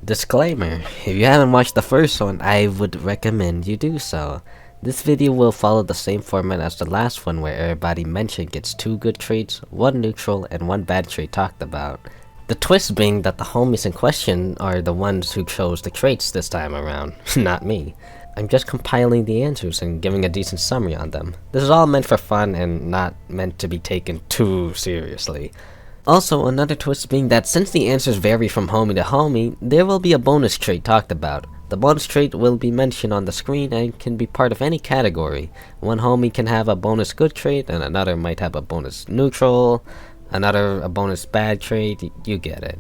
Disclaimer, if you haven't watched the first one, I would recommend you do so. This video will follow the same format as the last one where everybody mentioned gets 2 good traits, 1 neutral, and 1 bad trait talked about. The twist being that the homies in question are the ones who chose the traits this time around, not me. I'm just compiling the answers and giving a decent summary on them. This is all meant for fun and not meant to be taken too seriously. Also, another twist being that since the answers vary from homie to homie, there will be a bonus trait talked about. The bonus trait will be mentioned on the screen and can be part of any category. One homie can have a bonus good trait and another might have a bonus neutral, another a bonus bad trait, you get it.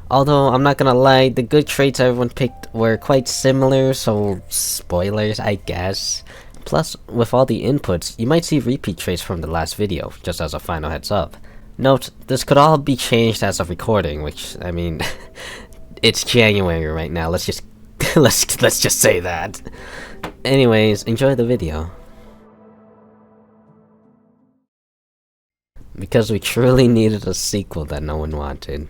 Although, I'm not gonna lie, the good traits everyone picked were quite similar, so spoilers I guess. Plus, with all the inputs, you might see repeat traits from the last video, just as a final heads up. Note, this could all be changed as of recording, which, I mean, it's January right now, let's just say that. Anyways, enjoy the video. Because we truly needed a sequel that no one wanted.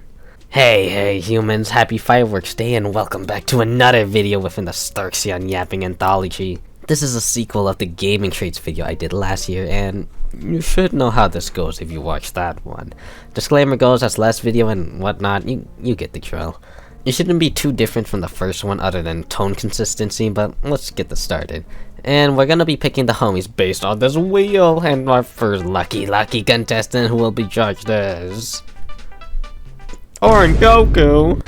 Hey humans, happy Fireworks Day and welcome back to another video within the Sterxion yapping anthology. This is a sequel of the gaming traits video I did last year, and you should know how this goes if you watched that one. Disclaimer goes as last video and whatnot, you get the drill. It shouldn't be too different from the first one other than tone consistency, but let's get this started. And we're gonna be picking the homies based on this wheel, and our first lucky contestant who will be judged is... Oren Goku!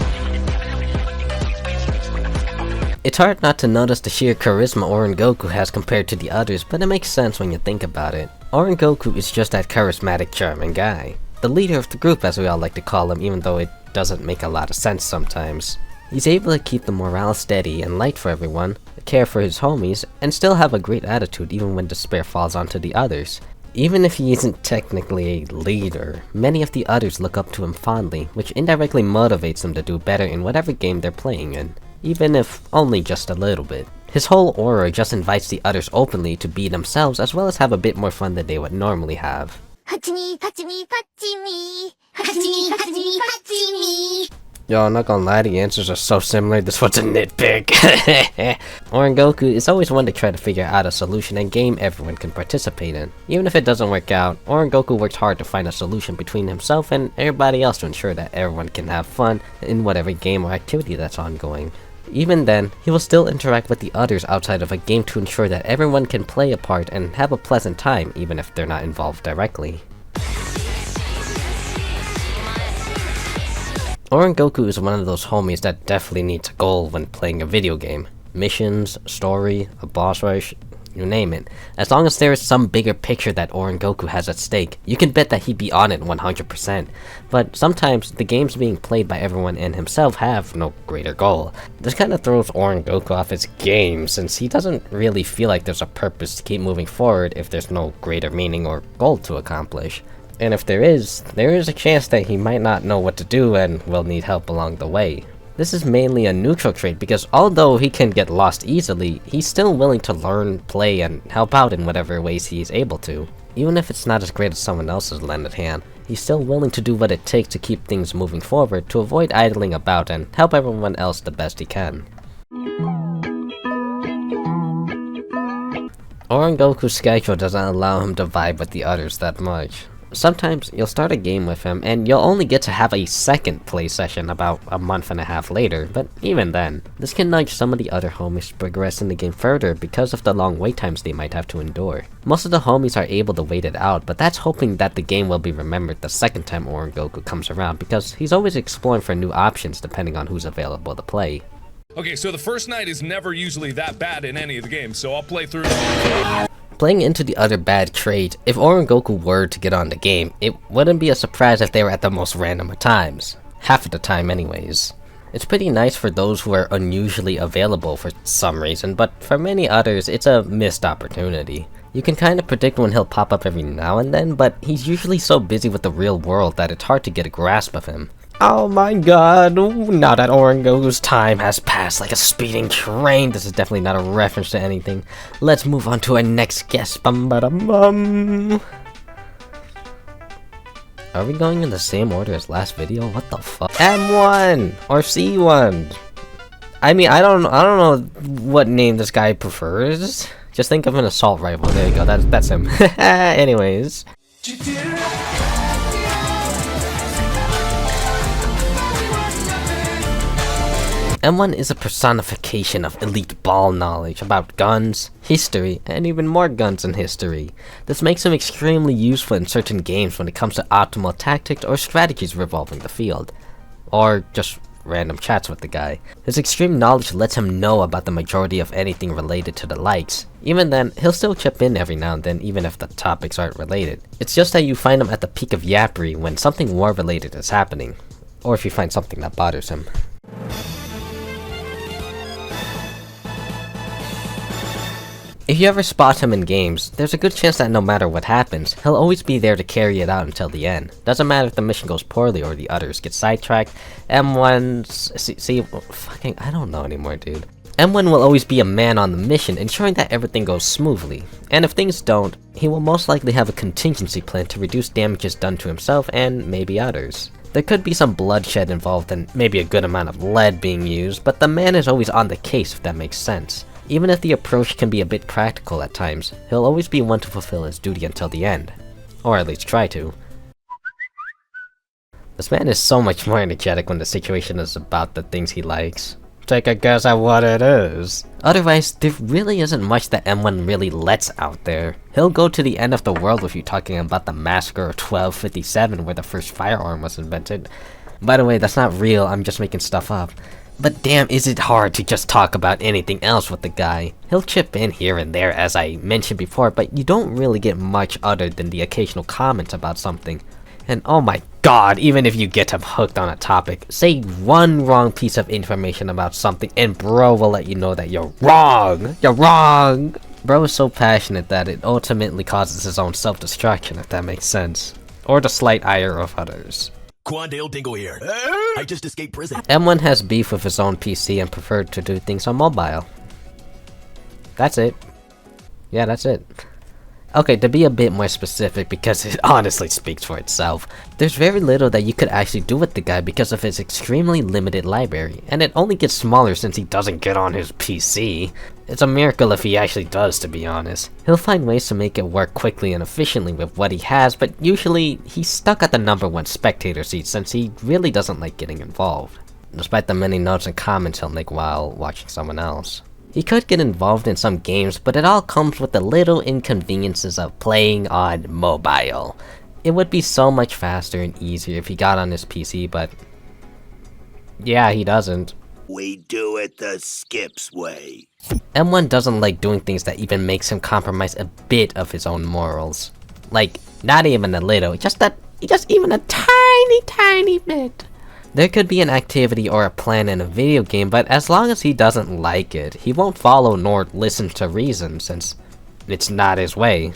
It's hard not to notice the sheer charisma Oren Goku has compared to the others, but it makes sense when you think about it. Oren Goku is just that charismatic, charming guy. The leader of the group, as we all like to call him, even though it doesn't make a lot of sense sometimes. He's able to keep the morale steady and light for everyone, care for his homies, and still have a great attitude even when despair falls onto the others. Even if he isn't technically a leader, many of the others look up to him fondly, which indirectly motivates them to do better in whatever game they're playing in, even if only just a little bit. His whole aura just invites the others openly to be themselves as well as have a bit more fun than they would normally have. Yo, I'm not gonna lie, the answers are so similar, this one's a nitpick. Oren Goku is always one to try to figure out a solution and game everyone can participate in. Even if it doesn't work out, Oren Goku works hard to find a solution between himself and everybody else to ensure that everyone can have fun in whatever game or activity that's ongoing. Even then, he will still interact with the others outside of a game to ensure that everyone can play a part and have a pleasant time even if they're not involved directly. Oren Goku is one of those homies that definitely needs a goal when playing a video game. Missions, story, a boss rush, you name it. As long as there is some bigger picture that Oren Goku has at stake, you can bet that he'd be on it 100%. But sometimes, the games being played by everyone and himself have no greater goal. This kinda throws Oren Goku off his game, since he doesn't really feel like there's a purpose to keep moving forward if there's no greater meaning or goal to accomplish. And if there is a chance that he might not know what to do and will need help along the way. This is mainly a neutral trait because although he can get lost easily, he's still willing to learn, play, and help out in whatever ways he is able to. Even if it's not as great as someone else's lended hand, he's still willing to do what it takes to keep things moving forward to avoid idling about and help everyone else the best he can. Oren Goku's schedule doesn't allow him to vibe with the others that much. Sometimes, you'll start a game with him, and you'll only get to have a second play session about a month and a half later, but even then, this can nudge some of the other homies to progress in the game further because of the long wait times they might have to endure. Most of the homies are able to wait it out, but that's hoping that the game will be remembered the second time Oren Goku comes around because he's always exploring for new options depending on who's available to play. Okay, so the first night is never usually that bad in any of the games, so I'll play through. Playing into the other bad trait, if Oren Goku were to get on the game, it wouldn't be a surprise if they were at the most random of times. Half of the time anyways. It's pretty nice for those who are unusually available for some reason, but for many others, it's a missed opportunity. You can kinda predict when he'll pop up every now and then, but he's usually so busy with the real world that it's hard to get a grasp of him. Oh my god, now that Oren Goku's time has passed like a speeding train. This is definitely not a reference to anything. Let's move on to our next guest. Bum ba dum bum. Are we going in the same order as last video? What the fuck? M1 or C1? I mean, I don't know what name this guy prefers. Just think of an assault rifle. There you go. That's him. Anyways. M1 is a personification of elite ball knowledge about guns, history, and even more guns and history. This makes him extremely useful in certain games when it comes to optimal tactics or strategies revolving the field. Or just random chats with the guy. His extreme knowledge lets him know about the majority of anything related to the likes. Even then, he'll still chip in every now and then even if the topics aren't related. It's just that you find him at the peak of yappery when something war related is happening. Or if you find something that bothers him. If you ever spot him in games, there's a good chance that no matter what happens, he'll always be there to carry it out until the end. Doesn't matter if the mission goes poorly or the others get sidetracked, fucking, I don't know anymore, dude. M1 will always be a man on the mission, ensuring that everything goes smoothly. And if things don't, he will most likely have a contingency plan to reduce damages done to himself and maybe others. There could be some bloodshed involved and maybe a good amount of lead being used, but the man is always on the case if that makes sense. Even if the approach can be a bit practical at times, he'll always be one to fulfill his duty until the end. Or at least try to. This man is so much more energetic when the situation is about the things he likes. Take a guess at what it is. Otherwise, there really isn't much that M1 really lets out there. He'll go to the end of the world with you talking about the massacre of 1257 where the first firearm was invented. By the way, that's not real, I'm just making stuff up. But damn, is it hard to just talk about anything else with the guy. He'll chip in here and there as I mentioned before, but you don't really get much other than the occasional comments about something. And oh my god, even if you get him hooked on a topic, say one wrong piece of information about something and bro will let you know that you're wrong! You're wrong! Bro is so passionate that it ultimately causes his own self-destruction, if that makes sense. Or the slight ire of others. Quandale Dingle here. I just escaped prison. M1 has beef with his own PC and preferred to do things on mobile. That's it. Yeah, that's it. Okay, to be a bit more specific, because it honestly speaks for itself, there's very little that you could actually do with the guy because of his extremely limited library, and it only gets smaller since he doesn't get on his PC. It's a miracle if he actually does, to be honest. He'll find ways to make it work quickly and efficiently with what he has, but usually he's stuck at the #1 spectator seat since he really doesn't like getting involved, despite the many notes and comments he'll make while watching someone else. He could get involved in some games, but it all comes with the little inconveniences of playing on mobile. It would be so much faster and easier if he got on his PC, but yeah, he doesn't. We do it the Skips way. M1 doesn't like doing things that even makes him compromise a bit of his own morals. Like, not even a little, just even a tiny bit. There could be an activity or a plan in a video game, but as long as he doesn't like it, he won't follow nor listen to reason since it's not his way.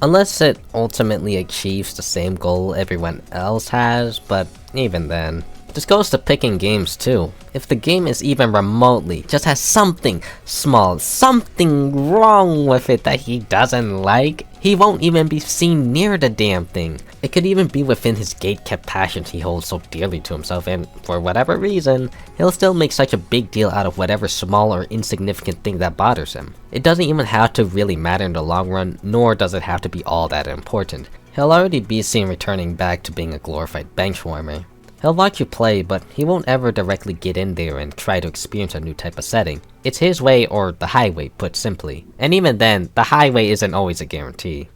Unless it ultimately achieves the same goal everyone else has, but even then. This goes to picking games too. If the game is even remotely, just has something small, something wrong with it that he doesn't like, he won't even be seen near the damn thing. It could even be within his gate-kept passions he holds so dearly to himself, and for whatever reason, he'll still make such a big deal out of whatever small or insignificant thing that bothers him. It doesn't even have to really matter in the long run, nor does it have to be all that important. He'll already be seen returning back to being a glorified benchwarmer. He'll watch you play, but he won't ever directly get in there and try to experience a new type of setting. It's his way or the highway, put simply. And even then, the highway isn't always a guarantee.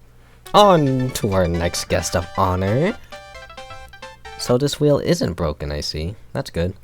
On to our next guest of honor. So this wheel isn't broken, I see. That's good.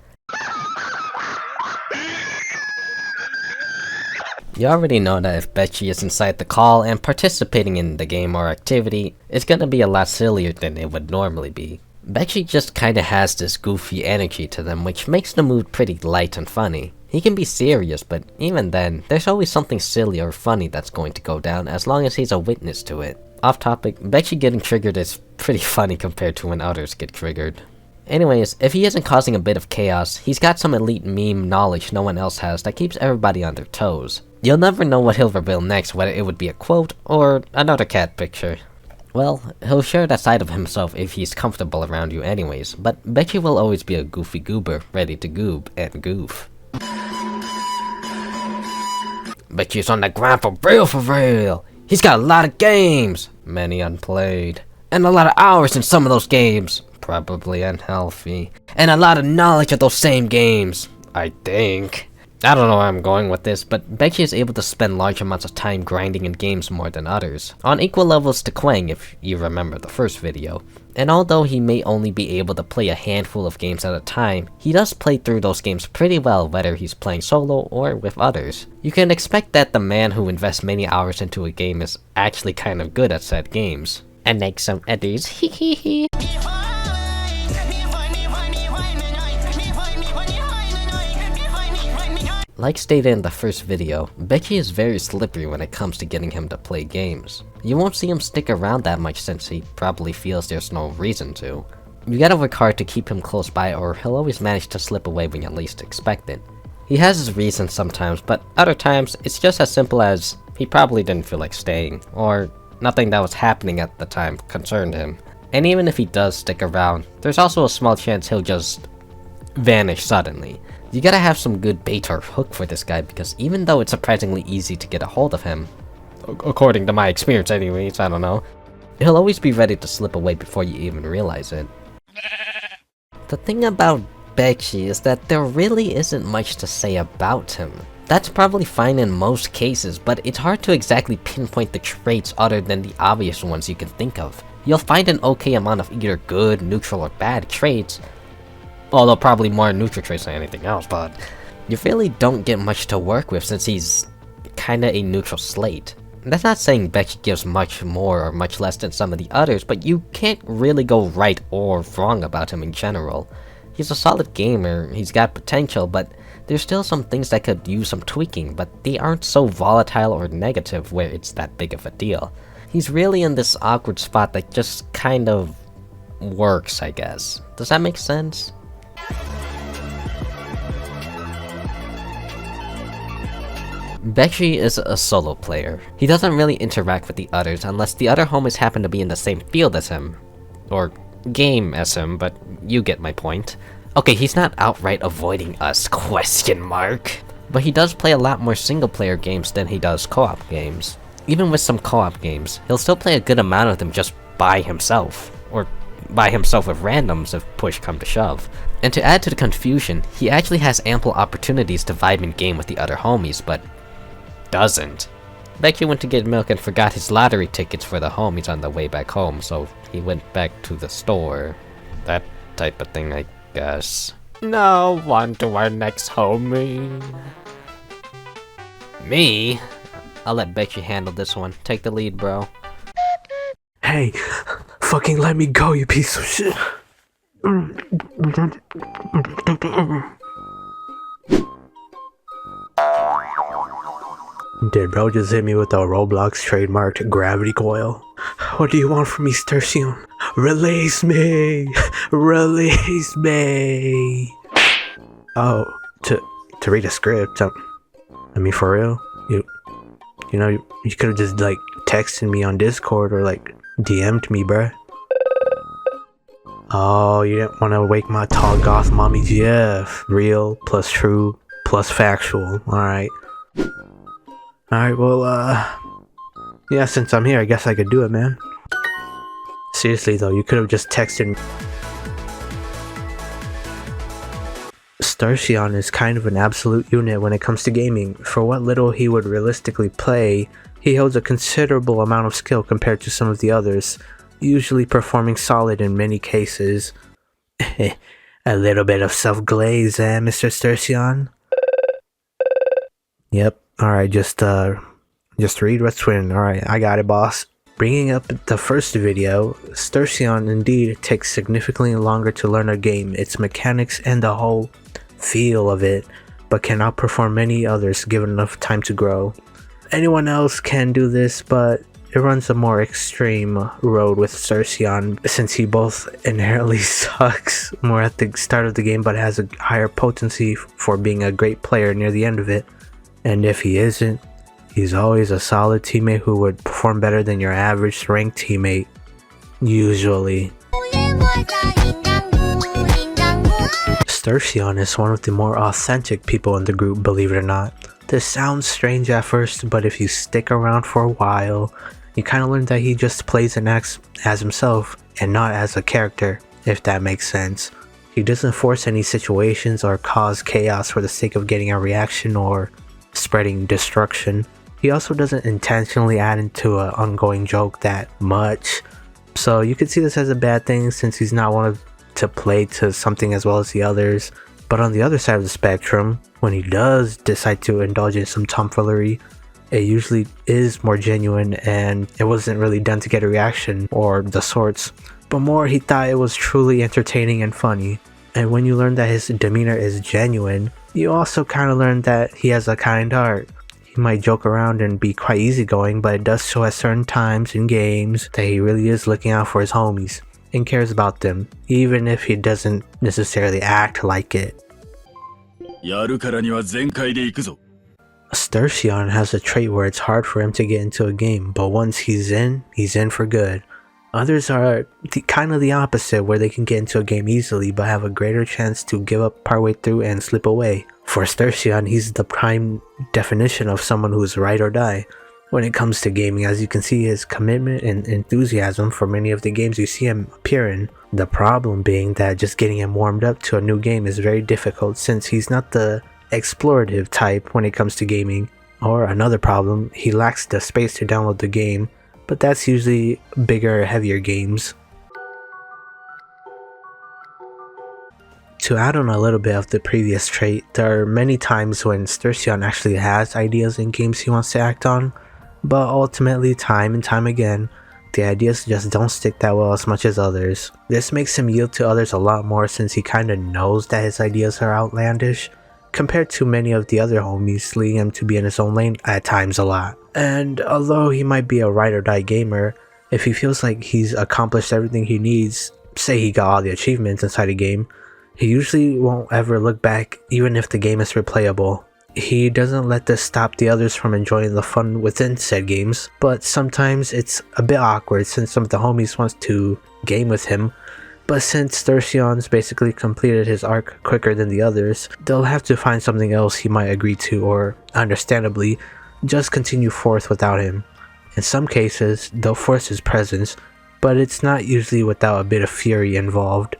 You already know that if Betchy is inside the call and participating in the game or activity, it's gonna be a lot sillier than it would normally be. Betchy just kinda has this goofy energy to them, which makes the mood pretty light and funny. He can be serious, but even then, there's always something silly or funny that's going to go down as long as he's a witness to it. Off topic, Betchy getting triggered is pretty funny compared to when others get triggered. Anyways, if he isn't causing a bit of chaos, he's got some elite meme knowledge no one else has that keeps everybody on their toes. You'll never know what he'll reveal next, whether it would be a quote or another cat picture. Well, he'll share that side of himself if he's comfortable around you anyways, but Betchy will always be a goofy goober, ready to goob and goof. Bet he's on the grind for real, for real. He's got a lot of games, many unplayed, and a lot of hours in some of those games, probably unhealthy, and a lot of knowledge of those same games, I think. I don't know where I'm going with this, but Becky is able to spend large amounts of time grinding in games more than others, on equal levels to Quang if you remember the first video. And although he may only be able to play a handful of games at a time, he does play through those games pretty well whether he's playing solo or with others. You can expect that the man who invests many hours into a game is actually kind of good at said games. Unlike some others, hehehe. Like stated in the first video, Becky is very slippery when it comes to getting him to play games. You won't see him stick around that much since he probably feels there's no reason to. You gotta work hard to keep him close by or he'll always manage to slip away when you least expect it. He has his reasons sometimes, but other times it's just as simple as he probably didn't feel like staying, or nothing that was happening at the time concerned him. And even if he does stick around, there's also a small chance he'll just vanish suddenly. You gotta have some good bait or hook for this guy because even though it's surprisingly easy to get a hold of him, according to my experience anyways, I don't know, he'll always be ready to slip away before you even realize it. The thing about Becky is that there really isn't much to say about him. That's probably fine in most cases, but it's hard to exactly pinpoint the traits other than the obvious ones you can think of. You'll find an okay amount of either good, neutral, or bad traits, although probably more neutral traits than anything else, but you really don't get much to work with since he's kinda a neutral slate. That's not saying Becky gives much more or much less than some of the others, but you can't really go right or wrong about him in general. He's a solid gamer, he's got potential, but there's still some things that could use some tweaking, but they aren't so volatile or negative where it's that big of a deal. He's really in this awkward spot that just kind of works, I guess. Does that make sense? Becky is a solo player. He doesn't really interact with the others unless the other homies happen to be in the same field as him. Or game as him, but you get my point. Okay, he's not outright avoiding us, question mark. But he does play a lot more single player games than he does co-op games. Even with some co-op games, he'll still play a good amount of them just by himself. Or by himself with randoms if push come to shove. And to add to the confusion, he actually has ample opportunities to vibe in game with the other homies, but doesn't. Becky went to get milk and forgot his lottery tickets for the homies on the way back home, so he went back to the store. That type of thing, I guess. Now, on to our next homie. Me? I'll let Becky handle this one. Take the lead, bro. Hey, fucking let me go, you piece of shit. Did bro just hit me with a Roblox trademarked gravity coil? What do you want from me, Sterxion? Release me! Release me! Oh, to read a script? I mean, for real? You know, you could have just, like, texted me on Discord or, like, DM'd me, bruh. Oh, you didn't want to wake my tall goth mommy GF. Real plus true plus factual. Alright. Alright, well, yeah, since I'm here, I guess I could do it, man. Seriously, though, you could have just texted me. Sterxion is kind of an absolute unit when it comes to gaming. For what little he would realistically play, he holds a considerable amount of skill compared to some of the others, usually performing solid in many cases. A little bit of self-glaze, eh, Mr. Sterxion? Yep. Alright, just read what's written. Alright, I got it, boss. Bringing up the first video, Sterxion indeed takes significantly longer to learn a game, its mechanics, and the whole feel of it, but can outperform many others given enough time to grow. Anyone else can do this, but it runs a more extreme road with Sterxion, since he both inherently sucks more at the start of the game but has a higher potency for being a great player near the end of it. And if he isn't, he's always a solid teammate who would perform better than your average ranked teammate. Usually. Sterxion is one of the more authentic people in the group, believe it or not. This sounds strange at first, but if you stick around for a while, you kind of learn that he just plays and acts as himself and not as a character, if that makes sense. He doesn't force any situations or cause chaos for the sake of getting a reaction or spreading destruction. He also doesn't intentionally add into an ongoing joke that much, so you could see this as a bad thing since he's not one to play to something as well as the others. But on the other side of the spectrum, when he does decide to indulge in some tomfoolery, it usually is more genuine and it wasn't really done to get a reaction or the sorts, but more he thought it was truly entertaining and funny. And when you learn that his demeanor is genuine, you also kind of learn that he has a kind heart. He might joke around and be quite easygoing, but it does show at certain times in games that he really is looking out for his homies and cares about them, even if he doesn't necessarily act like it. Sterxion has a trait where it's hard for him to get into a game, but once he's in for good. Others are kind of the opposite, where they can get into a game easily but have a greater chance to give up partway through and slip away. For Sterxion, he's the prime definition of someone who's ride or die when it comes to gaming, as you can see his commitment and enthusiasm for many of the games you see him appear in. The problem being that just getting him warmed up to a new game is very difficult since he's not the explorative type when it comes to gaming. Or another problem, he lacks the space to download the game, but that's usually bigger, heavier games. To add on a little bit of the previous trait, there are many times when Sterxion actually has ideas in games he wants to act on, but ultimately time and time again, the ideas just don't stick that well as much as others. This makes him yield to others a lot more since he kinda knows that his ideas are outlandish, compared to many of the other homies, leading him to be in his own lane at times a lot. And although he might be a ride or die gamer, if he feels like he's accomplished everything he needs, say he got all the achievements inside a game, he usually won't ever look back even if the game is replayable. He doesn't let this stop the others from enjoying the fun within said games, but sometimes it's a bit awkward since some of the homies want to game with him, but since Sterxion's basically completed his arc quicker than the others, they'll have to find something else he might agree to or, understandably, just continue forth without him. In some cases, they'll force his presence, but it's not usually without a bit of fury involved.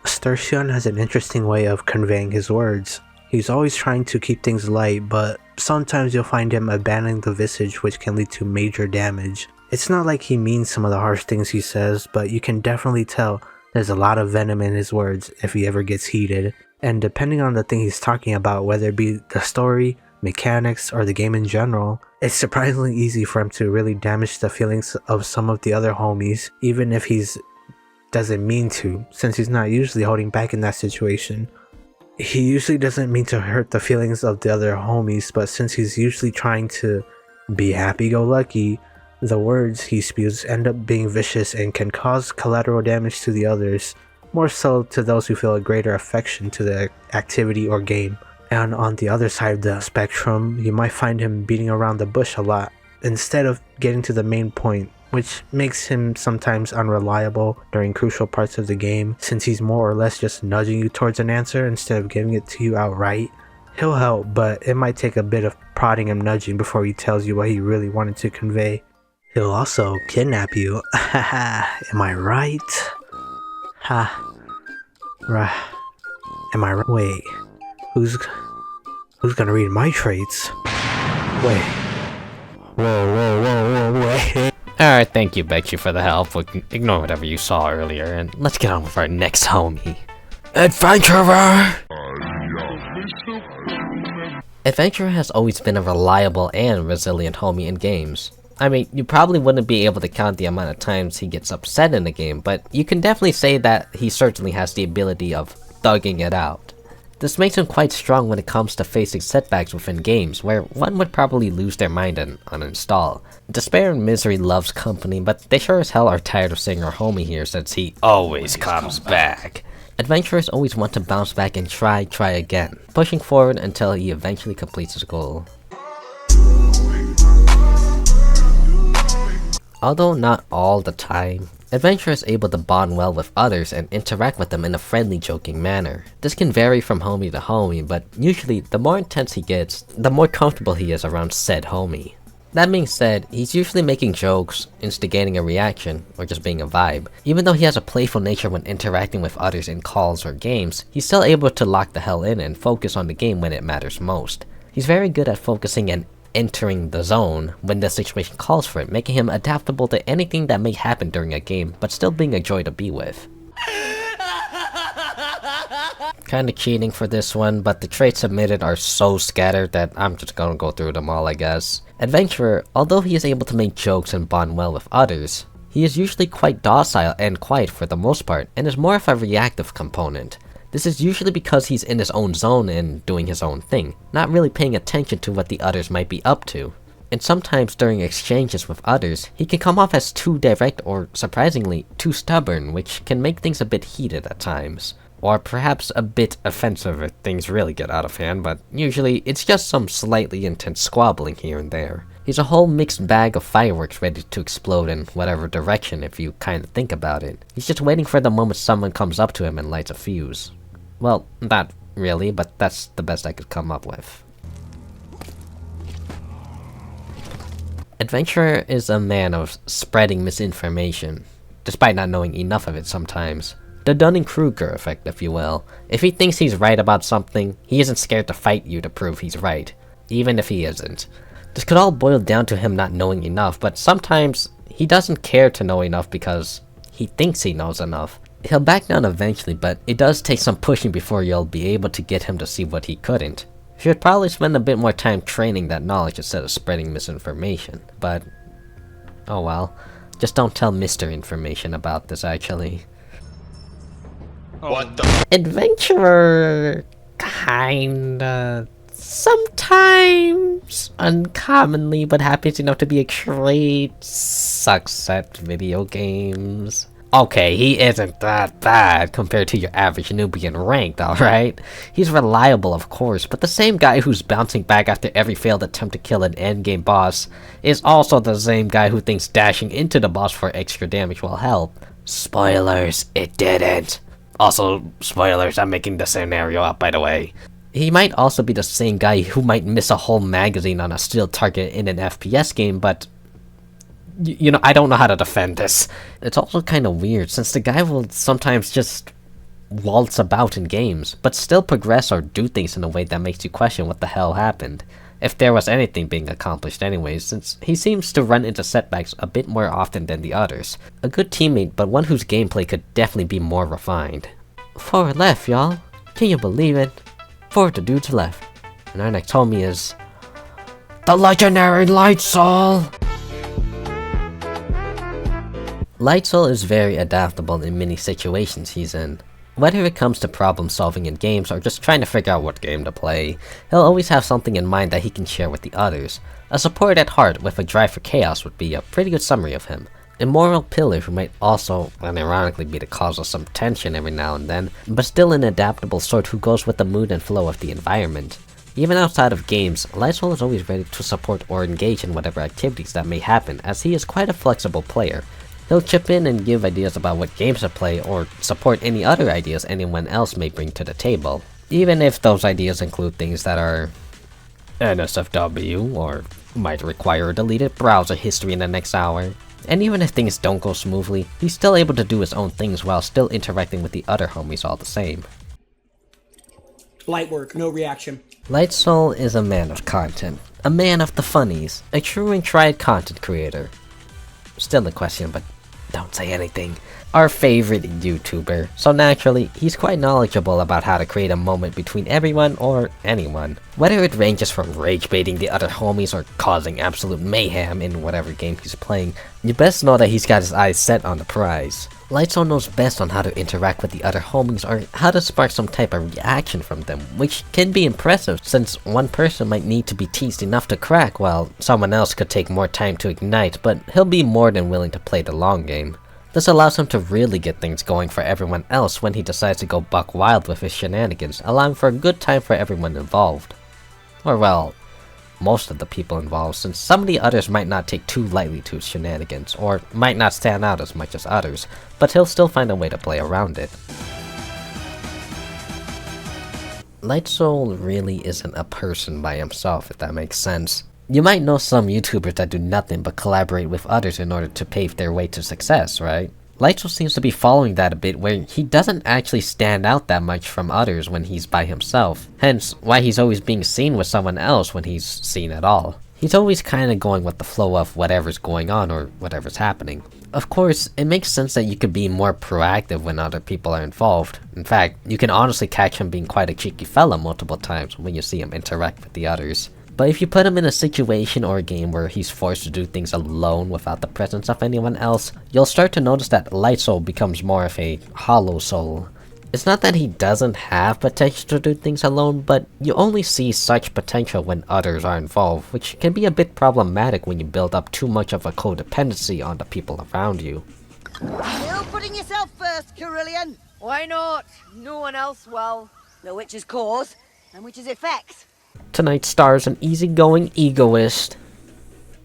Sterxion has an interesting way of conveying his words. He's always trying to keep things light, but sometimes you'll find him abandoning the visage, which can lead to major damage. It's not like he means some of the harsh things he says, but you can definitely tell there's a lot of venom in his words if he ever gets heated. And depending on the thing he's talking about, whether it be the story, mechanics, or the game in general, it's surprisingly easy for him to really damage the feelings of some of the other homies, even if he doesn't mean to, since he's not usually holding back in that situation. He usually doesn't mean to hurt the feelings of the other homies, but since he's usually trying to be happy-go-lucky, the words he spews end up being vicious and can cause collateral damage to the others, more so to those who feel a greater affection to the activity or game. And on the other side of the spectrum, you might find him beating around the bush a lot, instead of getting to the main point, which makes him sometimes unreliable during crucial parts of the game, since he's more or less just nudging you towards an answer instead of giving it to you outright. He'll help, but it might take a bit of prodding and nudging before he tells you what he really wanted to convey. He'll also kidnap you. Haha, am I right? Am I right? Wait, who's gonna read my traits? Wait. Whoa, wait. Alright, thank you, Betchy, for the help. Ignore whatever you saw earlier, and let's get on with our next homie. Adventurer! Adventurer has always been a reliable and resilient homie in games. I mean, you probably wouldn't be able to count the amount of times he gets upset in a game, but you can definitely say that he certainly has the ability of thugging it out. This makes him quite strong when it comes to facing setbacks within games, where one would probably lose their mind and uninstall. Despair and Misery loves company, but they sure as hell are tired of seeing our homie here since he always comes back. Adventurers always want to bounce back and try again, pushing forward until he eventually completes his goal. Although not all the time, Adventurer is able to bond well with others and interact with them in a friendly, joking manner. This can vary from homie to homie, but usually the more intense he gets, the more comfortable he is around said homie. That being said, he's usually making jokes, instigating a reaction, or just being a vibe. Even though he has a playful nature when interacting with others in calls or games, he's still able to lock the hell in and focus on the game when it matters most. He's very good at focusing and entering the zone when the situation calls for it, making him adaptable to anything that may happen during a game, but still being a joy to be with. Kinda cheating for this one, but the traits submitted are so scattered that I'm just gonna go through them all, I guess. Adventurer, although he is able to make jokes and bond well with others, he is usually quite docile and quiet for the most part, and is more of a reactive component. This is usually because he's in his own zone and doing his own thing, not really paying attention to what the others might be up to. And sometimes during exchanges with others, he can come off as too direct or, surprisingly, too stubborn, which can make things a bit heated at times. Or perhaps a bit offensive if things really get out of hand, but usually it's just some slightly intense squabbling here and there. He's a whole mixed bag of fireworks ready to explode in whatever direction if you kinda think about it. He's just waiting for the moment someone comes up to him and lights a fuse. Well, not really, but that's the best I could come up with. Adventurer is a man of spreading misinformation, despite not knowing enough of it sometimes. The Dunning-Kruger effect, if you will. If he thinks he's right about something, he isn't scared to fight you to prove he's right, even if he isn't. This could all boil down to him not knowing enough, but sometimes he doesn't care to know enough because he thinks he knows enough. He'll back down eventually, but it does take some pushing before you'll be able to get him to see what he couldn't. You should probably spend a bit more time training that knowledge instead of spreading misinformation, but oh well. Just don't tell Mr. Information about this, actually. What the? Adventurer, kinda, sometimes, uncommonly, but happens enough to be a trait, sucks at video games. Okay, he isn't that bad compared to your average newbie in ranked, alright? He's reliable, of course, but the same guy who's bouncing back after every failed attempt to kill an endgame boss is also the same guy who thinks dashing into the boss for extra damage will help. Spoilers, it didn't. Also, spoilers, I'm making the scenario up, by the way. He might also be the same guy who might miss a whole magazine on a still target in an FPS game, but you know, I don't know how to defend this. It's also kind of weird, since the guy will sometimes just waltz about in games, but still progress or do things in a way that makes you question what the hell happened. If there was anything being accomplished anyways, since he seems to run into setbacks a bit more often than the others. A good teammate, but one whose gameplay could definitely be more refined. Forward left, y'all. Can you believe it? Forward to dude's left. And our next homie is the legendary Light Soul! Light Soul is very adaptable in many situations he's in. Whether it comes to problem solving in games or just trying to figure out what game to play, he'll always have something in mind that he can share with the others. A support at heart with a drive for chaos would be a pretty good summary of him. A moral pillar who might also, unironically, be the cause of some tension every now and then, but still an adaptable sort who goes with the mood and flow of the environment. Even outside of games, Light Soul is always ready to support or engage in whatever activities that may happen, as he is quite a flexible player. He'll chip in and give ideas about what games to play, or support any other ideas anyone else may bring to the table. Even if those ideas include things that are NSFW, or might require a deleted browser history in the next hour. And even if things don't go smoothly, he's still able to do his own things while still interacting with the other homies all the same. Light work, no reaction. Light Soul is a man of content, a man of the funnies, a true and tried content creator. Still a question, but don't say anything. Our favorite YouTuber, so naturally, he's quite knowledgeable about how to create a moment between everyone or anyone. Whether it ranges from rage baiting the other homies or causing absolute mayhem in whatever game he's playing, you best know that he's got his eyes set on the prize. Light Soul knows best on how to interact with the other homies or how to spark some type of reaction from them, which can be impressive since one person might need to be teased enough to crack while someone else could take more time to ignite, but he'll be more than willing to play the long game. This allows him to really get things going for everyone else when he decides to go buck wild with his shenanigans, allowing for a good time for everyone involved. Or well, most of the people involved, since some of the others might not take too lightly to his shenanigans, or might not stand out as much as others, but he'll still find a way to play around it. Light Soul really isn't a person by himself, if that makes sense. You might know some YouTubers that do nothing but collaborate with others in order to pave their way to success, right? Light Soul seems to be following that a bit, where he doesn't actually stand out that much from others when he's by himself, hence why he's always being seen with someone else when he's seen at all. He's always kinda going with the flow of whatever's going on or whatever's happening. Of course, it makes sense that you could be more proactive when other people are involved. In fact, you can honestly catch him being quite a cheeky fella multiple times when you see him interact with the others. But if you put him in a situation or a game where he's forced to do things alone without the presence of anyone else, you'll start to notice that Light Soul becomes more of a hollow soul. It's not that he doesn't have potential to do things alone, but you only see such potential when others are involved, which can be a bit problematic when you build up too much of a codependency on the people around you. Still putting yourself first, Carillion. Why not? No one else will. The which is cause, and which is effects. Tonight stars an easygoing egoist.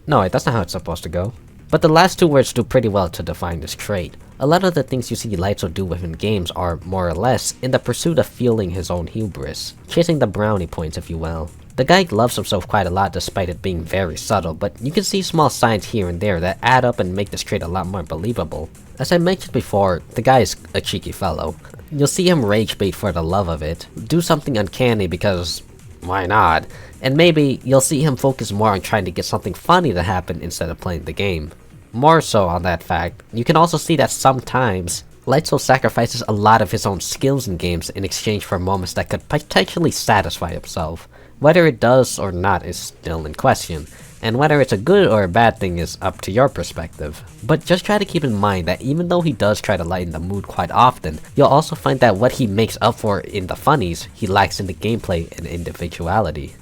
No, wait, that's not how it's supposed to go. But the last two words do pretty well to define this trait. A lot of the things you see Light Soul do within games are, more or less, in the pursuit of fueling his own hubris. Chasing the brownie points, if you will. The guy loves himself quite a lot despite it being very subtle, but you can see small signs here and there that add up and make this trait a lot more believable. As I mentioned before, the guy is a cheeky fellow. You'll see him rage bait for the love of it, do something uncanny because why not? And maybe you'll see him focus more on trying to get something funny to happen instead of playing the game. More so on that fact, you can also see that sometimes Light Soul sacrifices a lot of his own skills in games in exchange for moments that could potentially satisfy himself. Whether it does or not is still in question, and whether it's a good or a bad thing is up to your perspective. But just try to keep in mind that even though he does try to lighten the mood quite often, you'll also find that what he makes up for in the funnies, he lacks in the gameplay and individuality.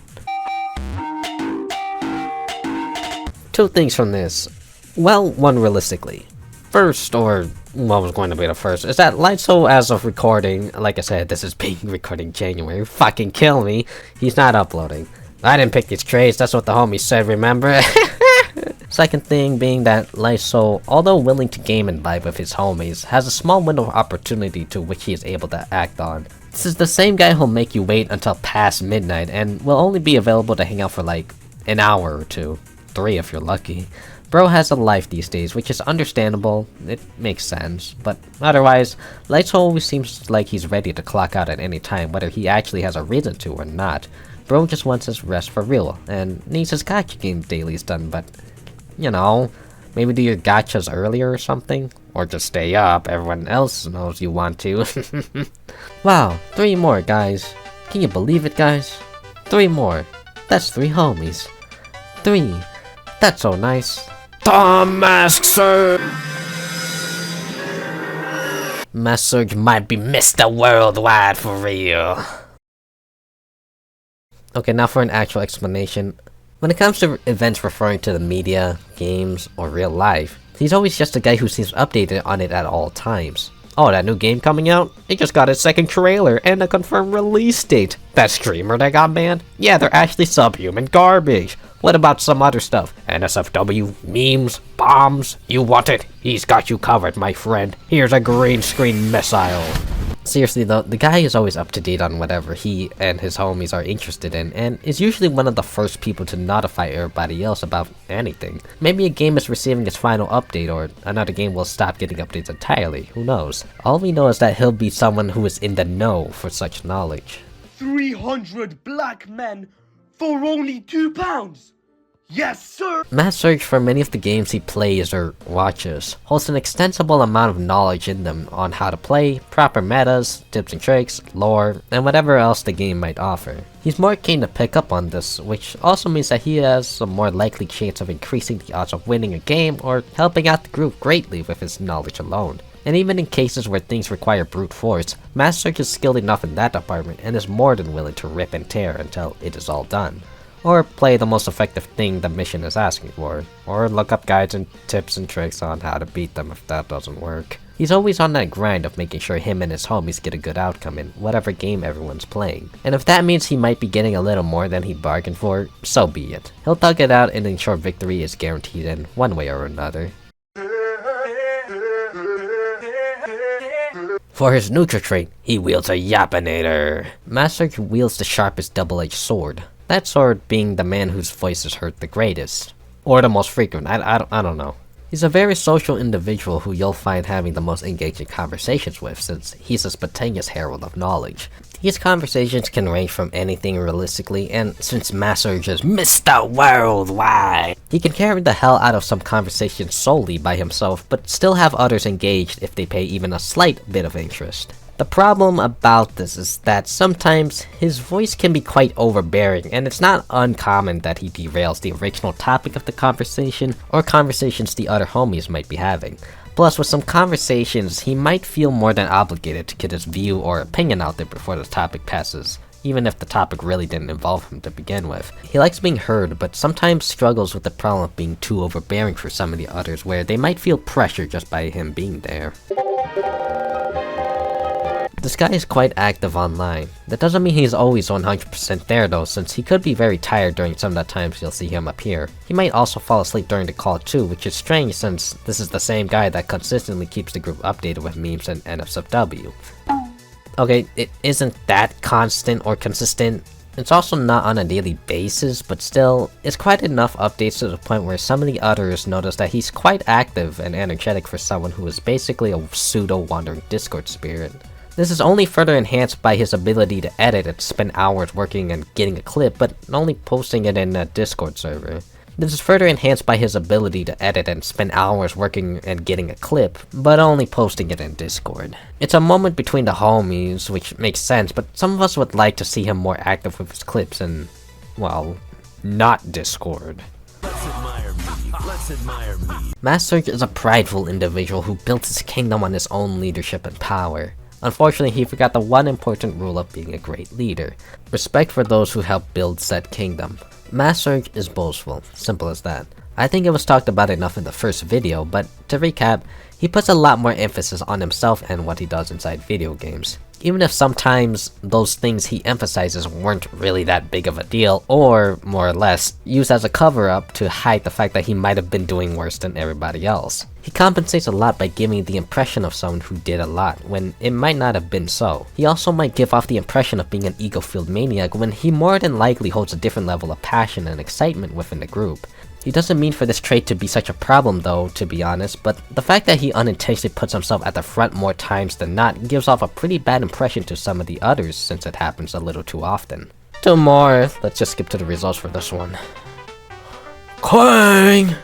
Two things from this. Well, one realistically. First, or what was going to be the first, is that Light Soul, as of recording, like I said, this is being recorded in January, fucking kill me, he's not uploading. I didn't pick these trades, that's what the homies said, remember? Second thing being that Light Soul, although willing to game and vibe with his homies, has a small window of opportunity to which he is able to act on. This is the same guy who'll make you wait until past midnight and will only be available to hang out for like an hour or two. 3 if you're lucky. Bro has a life these days, which is understandable, it makes sense, but otherwise, Light Soul always seems like he's ready to clock out at any time, whether he actually has a reason to or not. Bro just wants his rest for real, and needs his gacha game dailies done, but, you know, maybe do your gachas earlier or something? Or just stay up, everyone else knows you want to. Wow, 3 more, guys. Can you believe it, guys? 3 more. That's 3 homies. 3. That's so nice. The Mask Surge! Mask Surge might be Mr. Worldwide for real. Okay, now for an actual explanation. When it comes to events referring to the media, games, or real life, he's always just a guy who seems updated on it at all times. Oh, that new game coming out? It just got its 2nd trailer and a confirmed release date. That streamer that got banned? Yeah, they're actually subhuman garbage. What about some other stuff? NSFW, memes, bombs? You want it? He's got you covered, my friend. Here's a green screen missile. Seriously though, the guy is always up to date on whatever he and his homies are interested in, and is usually one of the first people to notify everybody else about anything. Maybe a game is receiving its final update, or another game will stop getting updates entirely, who knows. All we know is that he'll be someone who is in the know for such knowledge. 300 black men for only £2. Yes, sir! Mask Surge, for many of the games he plays or watches, holds an extensible amount of knowledge in them on how to play, proper metas, tips and tricks, lore, and whatever else the game might offer. He's more keen to pick up on this, which also means that he has a more likely chance of increasing the odds of winning a game or helping out the group greatly with his knowledge alone. And even in cases where things require brute force, Mask Surge is skilled enough in that department and is more than willing to rip and tear until it is all done. or play the most effective thing the mission is asking for, or look up guides and tips and tricks on how to beat them if that doesn't work. He's always on that grind of making sure him and his homies get a good outcome in whatever game everyone's playing. And if that means he might be getting a little more than he bargained for, so be it. He'll thug it out and ensure victory is guaranteed in one way or another. For his neutral trait, he wields a Yapinator. Master wields the sharpest double-edged sword. That sword being the man whose voice is heard the greatest. Or the most frequent, I don't know. He's a very social individual who you'll find having the most engaging conversations with, since he's a spontaneous herald of knowledge. These conversations can range from anything realistically, and since Master is Mr. Worldwide, he can carry the hell out of some conversations solely by himself, but still have others engaged if they pay even a slight bit of interest. The problem about this is that sometimes his voice can be quite overbearing, and it's not uncommon that he derails the original topic of the conversation or conversations the other homies might be having. Plus, with some conversations, he might feel more than obligated to get his view or opinion out there before the topic passes, even if the topic really didn't involve him to begin with. He likes being heard, but sometimes struggles with the problem of being too overbearing for some of the others, where they might feel pressure just by him being there. This guy is quite active online. That doesn't mean he's always 100% there though, since he could be very tired during some of the times you'll see him appear. He might also fall asleep during the call too, which is strange since this is the same guy that consistently keeps the group updated with memes and NSFW. Okay, it isn't that constant or consistent. It's also not on a daily basis, but still, it's quite enough updates to the point where some of the others notice that he's quite active and energetic for someone who is basically a pseudo-wandering Discord spirit. This is only further enhanced by his ability to edit and spend hours working and getting a clip, but only posting it in a Discord server. This is further enhanced by his ability to edit and spend hours working and getting a clip, but only posting it in Discord. It's a moment between the homies, which makes sense, but some of us would like to see him more active with his clips and, well, not Discord. Let's admire me. Let's admire me. Master is a prideful individual who built his kingdom on his own leadership and power. Unfortunately, he forgot the one important rule of being a great leader: respect for those who help build said kingdom. Master is boastful, simple as that. I think it was talked about enough in the first video, but to recap, he puts a lot more emphasis on himself and what he does inside video games. Even if sometimes those things he emphasizes weren't really that big of a deal, or more or less used as a cover-up to hide the fact that he might have been doing worse than everybody else. He compensates a lot by giving the impression of someone who did a lot, when it might not have been so. He also might give off the impression of being an ego-filled maniac when he more than likely holds a different level of passion and excitement within the group. He doesn't mean for this trait to be such a problem though, to be honest, but the fact that he unintentionally puts himself at the front more times than not gives off a pretty bad impression to some of the others, since it happens a little too often. Two more, let's just skip to the results for this one. Quang!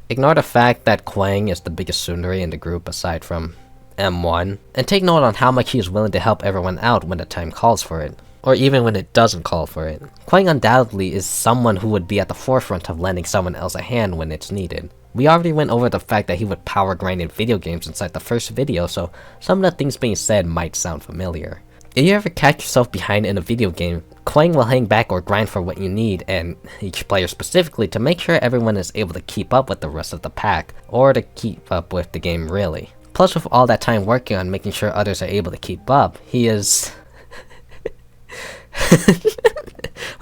Ignore the fact that Quang is the biggest tsundere in the group aside from M1, and take note on how much he is willing to help everyone out when the time calls for it, or even when it doesn't call for it. Quang undoubtedly is someone who would be at the forefront of lending someone else a hand when it's needed. We already went over the fact that he would power grind in video games inside the first video, so some of the things being said might sound familiar. If you ever catch yourself behind in a video game, Quang will hang back or grind for what you need, and each player specifically, to make sure everyone is able to keep up with the rest of the pack, or to keep up with the game really. Plus, with all that time working on making sure others are able to keep up, he is...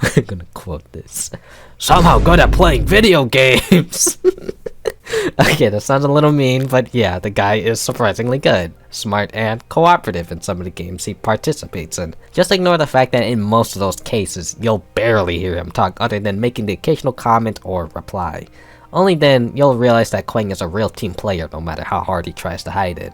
I'm gonna quote this. Somehow good at playing video games! Okay, that sounds a little mean, but yeah, the guy is surprisingly good, smart, and cooperative in some of the games he participates in. Just ignore the fact that in most of those cases, you'll barely hear him talk other than making the occasional comment or reply. Only then, you'll realize that Quang is a real team player no matter how hard he tries to hide it.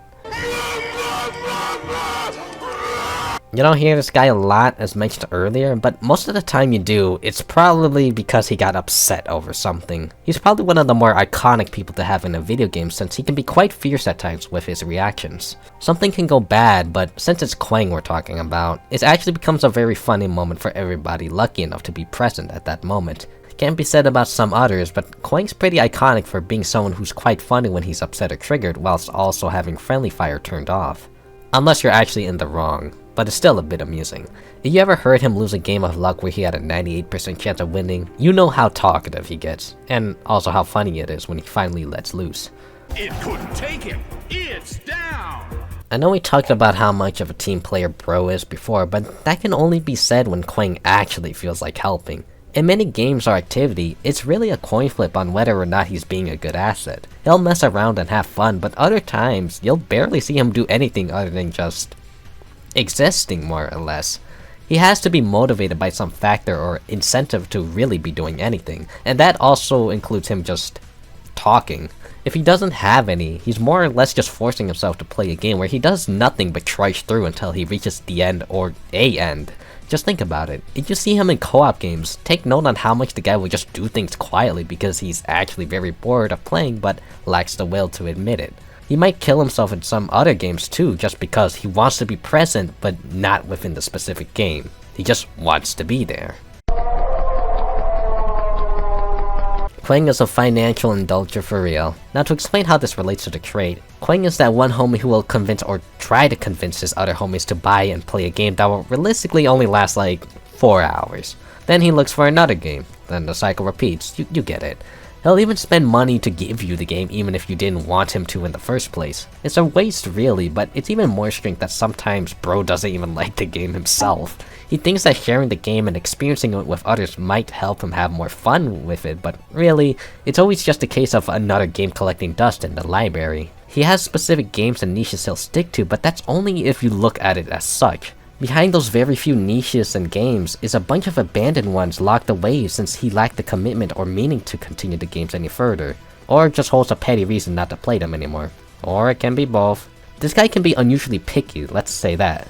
You don't hear this guy a lot, as mentioned earlier, but most of the time you do, it's probably because he got upset over something. He's probably one of the more iconic people to have in a video game, since he can be quite fierce at times with his reactions. Something can go bad, but since it's Quang we're talking about, it actually becomes a very funny moment for everybody lucky enough to be present at that moment. Can't be said about some others, but Quang's pretty iconic for being someone who's quite funny when he's upset or triggered, whilst also having friendly fire turned off. Unless you're actually in the wrong. but it's still a bit amusing. If you ever heard him lose a game of luck where he had a 98% chance of winning, you know how talkative he gets, and also how funny it is when he finally lets loose. It couldn't take him. It's down. I know we talked about how much of a team player Bro is before, but that can only be said when Quang actually feels like helping. In many games or activity, it's really a coin flip on whether or not he's being a good asset. He'll mess around and have fun, but other times, you'll barely see him do anything other than just existing, more or less. He has to be motivated by some factor or incentive to really be doing anything, and that also includes him just talking. If he doesn't have any, he's more or less just forcing himself to play a game where he does nothing but trudge through until he reaches the end or a end. Just think about it. If you see him in co-op games, take note on how much the guy will just do things quietly because he's actually very bored of playing but lacks the will to admit it. He might kill himself in some other games too just because he wants to be present but not within the specific game. He just wants to be there. Quang is a financial indulger for real. Now to explain how this relates to the trait, Quang is that one homie who will convince or try to convince his other homies to buy and play a game that will realistically only last like 4 hours. Then he looks for another game, then the cycle repeats, you get it. He'll even spend money to give you the game even if you didn't want him to in the first place. It's a waste really, but it's even more strange that sometimes Bro doesn't even like the game himself. He thinks that sharing the game and experiencing it with others might help him have more fun with it, but really, it's always just a case of another game collecting dust in the library. He has specific games and niches he'll stick to, but that's only if you look at it as such. Behind those very few niches and games is a bunch of abandoned ones locked away since he lacked the commitment or meaning to continue the games any further. Or just holds a petty reason not to play them anymore. Or it can be both. This guy can be unusually picky, let's say that.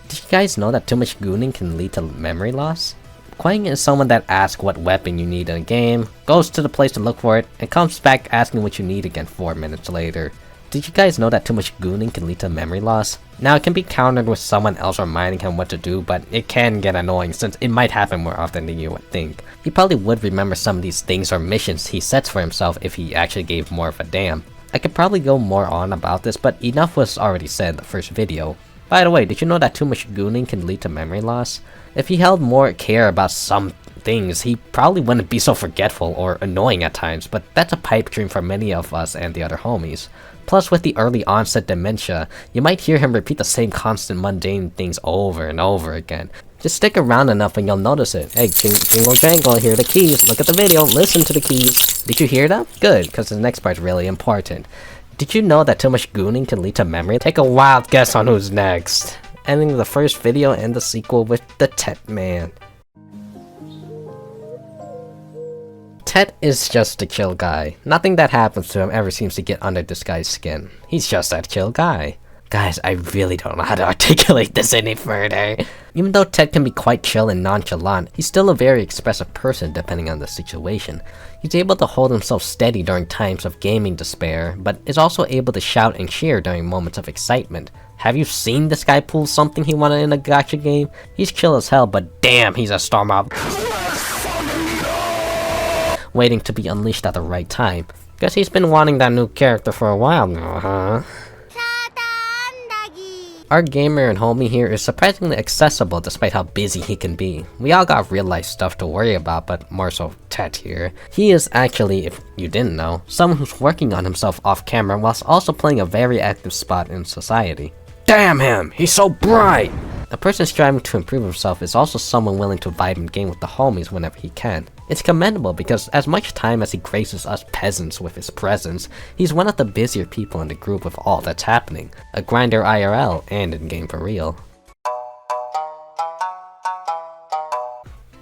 Did you guys know that too much gooning can lead to memory loss? Quang is someone that asks what weapon you need in a game, goes to the place to look for it, and comes back asking what you need again 4 minutes later. Did you guys know that too much gooning can lead to memory loss? Now it can be countered with someone else reminding him what to do, but it can get annoying since it might happen more often than you would think. He probably would remember some of these things or missions he sets for himself if he actually gave more of a damn. I could probably go more on about this, but enough was already said in the first video. By the way, did you know that too much gooning can lead to memory loss? If he held more care about some things, he probably wouldn't be so forgetful or annoying at times, but that's a pipe dream for many of us and the other homies. Plus, with the early onset dementia, you might hear him repeat the same constant mundane things over and over again. Just stick around enough and you'll notice it. Hey, jingle jangle, here are the keys, look at the video, listen to the keys. Did you hear that? Good, because the next part's really important. Did you know that too much gooning can lead to memory? Take a wild guess on who's next. Ending the first video and the sequel with the Tet Man. Tet is just a chill guy. Nothing that happens to him ever seems to get under this guy's skin. He's just that chill guy. Guys, I really don't know how to articulate this any further. Even though Tet can be quite chill and nonchalant, he's still a very expressive person depending on the situation. He's able to hold himself steady during times of gaming despair, but is also able to shout and cheer during moments of excitement. Have you seen this guy pull something he wanted in a gacha game? He's chill as hell, but damn, he's a star mob. Waiting to be unleashed at the right time. Guess he's been wanting that new character for a while now, huh? Our gamer and homie here is surprisingly accessible despite how busy he can be. We all got real life stuff to worry about, but more so Tet here. He is actually, if you didn't know, someone who's working on himself off camera whilst also playing a very active spot in society. Damn him! He's so bright! A person striving to improve himself is also someone willing to vibe and game with the homies whenever he can. It's commendable because as much time as he graces us peasants with his presence, he's one of the busier people in the group with all that's happening. A grinder IRL and in-game for real.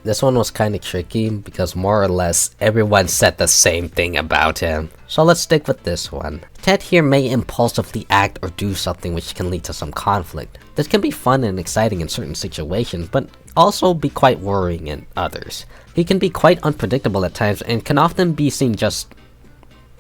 This one was kinda tricky because more or less everyone said the same thing about him. So let's stick with this one. Tet here may impulsively act or do something which can lead to some conflict. This can be fun and exciting in certain situations, but also be quite worrying in others. He can be quite unpredictable at times and can often be seen just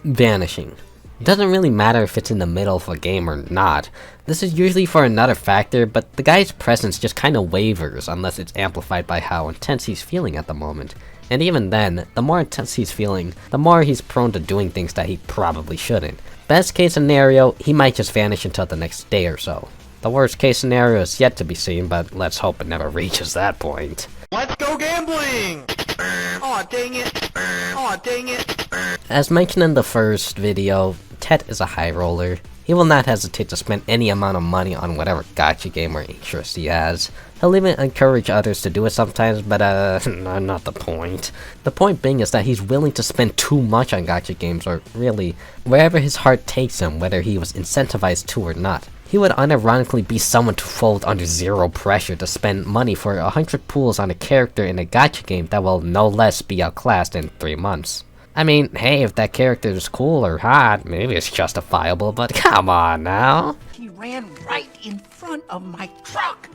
vanishing. It doesn't really matter if it's in the middle of a game or not. This is usually for another factor, but the guy's presence just kinda wavers unless it's amplified by how intense he's feeling at the moment. And even then, the more intense he's feeling, the more he's prone to doing things that he probably shouldn't. Best case scenario, he might just vanish until the next day or so. The worst case scenario is yet to be seen, but let's hope it never reaches that point. Let's go gambling! Aw, dang it! Aw, dang it! As mentioned in the first video, Tet is a high roller. He will not hesitate to spend any amount of money on whatever gacha game or interest he has. He'll even encourage others to do it sometimes, but not the point. The point being is that he's willing to spend too much on gacha games, or really, wherever his heart takes him, whether he was incentivized to or not. He would unironically be someone to fold under zero pressure to spend money for 100 pools on a character in a gacha game that will no less be outclassed in 3 months. I mean, hey, if that character is cool or hot, maybe it's justifiable, but come on now. He ran right in front of my truck!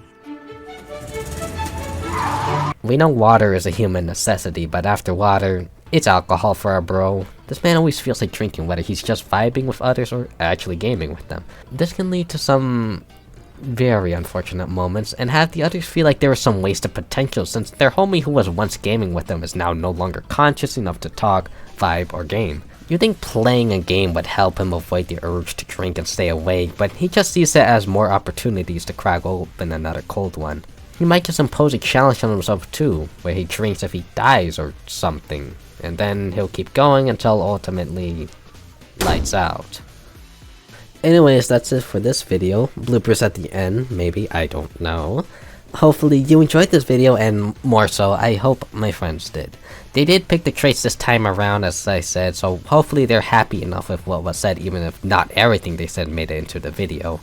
We know water is a human necessity, but after water, it's alcohol for our bro. This man always feels like drinking, whether he's just vibing with others or actually gaming with them. This can lead to some very unfortunate moments, and have the others feel like there was some wasted potential since their homie who was once gaming with them is now no longer conscious enough to talk, vibe, or game. You'd think playing a game would help him avoid the urge to drink and stay awake, but he just sees it as more opportunities to crack open another cold one. He might just impose a challenge on himself too, where he drinks if he dies or something, and then he'll keep going until ultimately lights out. Anyways, that's it for this video. Bloopers at the end, maybe, I don't know. Hopefully you enjoyed this video, and more so, I hope my friends did. They did pick the traits this time around, as I said, so hopefully they're happy enough with what was said, even if not everything they said made it into the video.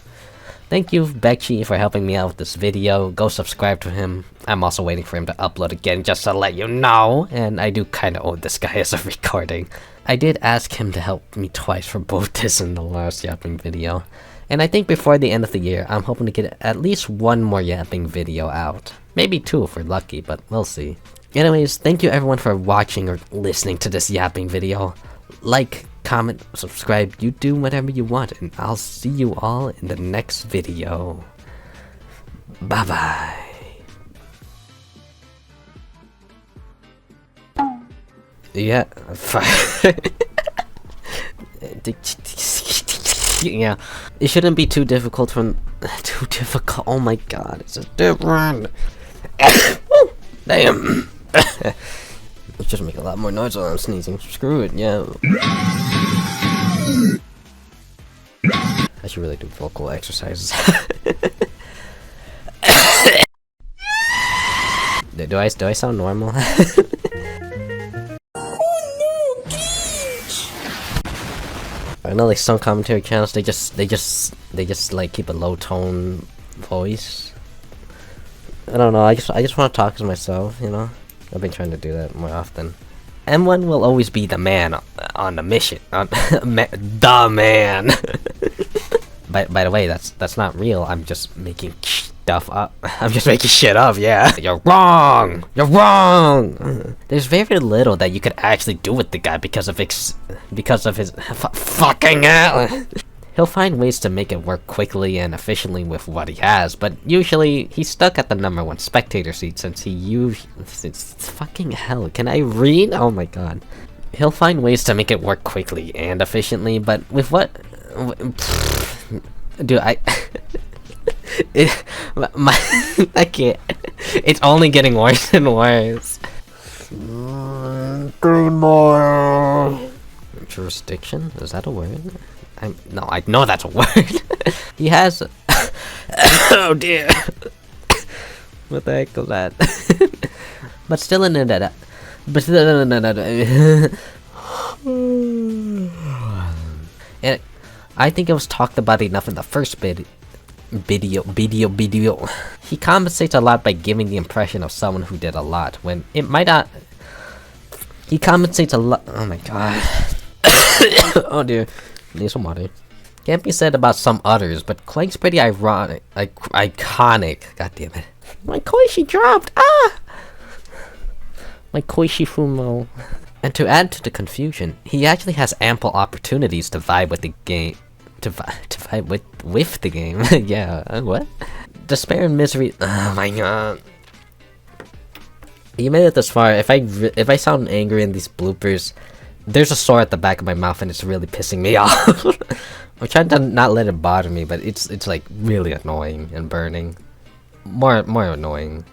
Thank you, Bekchi, for helping me out with this video. Go subscribe to him. I'm also waiting for him to upload again, just to let you know, and I do kinda owe this guy as a recording. I did ask him to help me twice for both this and the last yapping video. And I think before the end of the year, I'm hoping to get at least one more yapping video out. Maybe 2 if we're lucky, but we'll see. Anyways, thank you everyone for watching or listening to this yapping video. Like, comment, subscribe, you do whatever you want, and I'll see you all in the next video. Bye bye. Yeah, yeah, it shouldn't be too difficult from too difficult. Oh my god, it's a different. Damn. Let's just make a lot more noise while I'm sneezing. Screw it, yeah. I should really do vocal exercises. do I sound normal? I know like some commentary channels they just like keep a low tone voice. I don't know, I just want to talk to myself, you know? I've been trying to do that more often. M1 will always be the man on the mission. The man! By the way, that's not real, I'm just making stuff up. I'm just making shit up, yeah. You're wrong! You're wrong! There's very little that you could actually do with the guy because of his fucking hell. He'll find ways to make it work quickly and efficiently with what he has, but usually he's stuck at the #1 spectator seat since it's fucking hell. Can I read? Oh my god. He'll find ways to make it work quickly and efficiently, but with what? Dude, I can't. It's only getting worse and worse. 3 more. Jurisdiction? Is that a word? No, I know that's a word. He has. Oh dear. What the heck was that? But still in it. But and I think it was talked about enough in the first video. He compensates a lot by giving the impression of someone who did a lot when it might not. He compensates a lot. Oh my god. Oh dear. Need some water. Can't be said about some others, but Clank's pretty ironic, iconic. God damn it. My Koishi dropped! Ah! My Koishi Fumo. And to add to the confusion, he actually has ample opportunities to vibe with the game. To vibe with the game. Yeah, what? Despair and misery. Oh my god. You made it this far. If I sound angry in these bloopers, there's a sore at the back of my mouth and it's really pissing me off. I'm trying to not let it bother me, but it's like really annoying and burning. More annoying.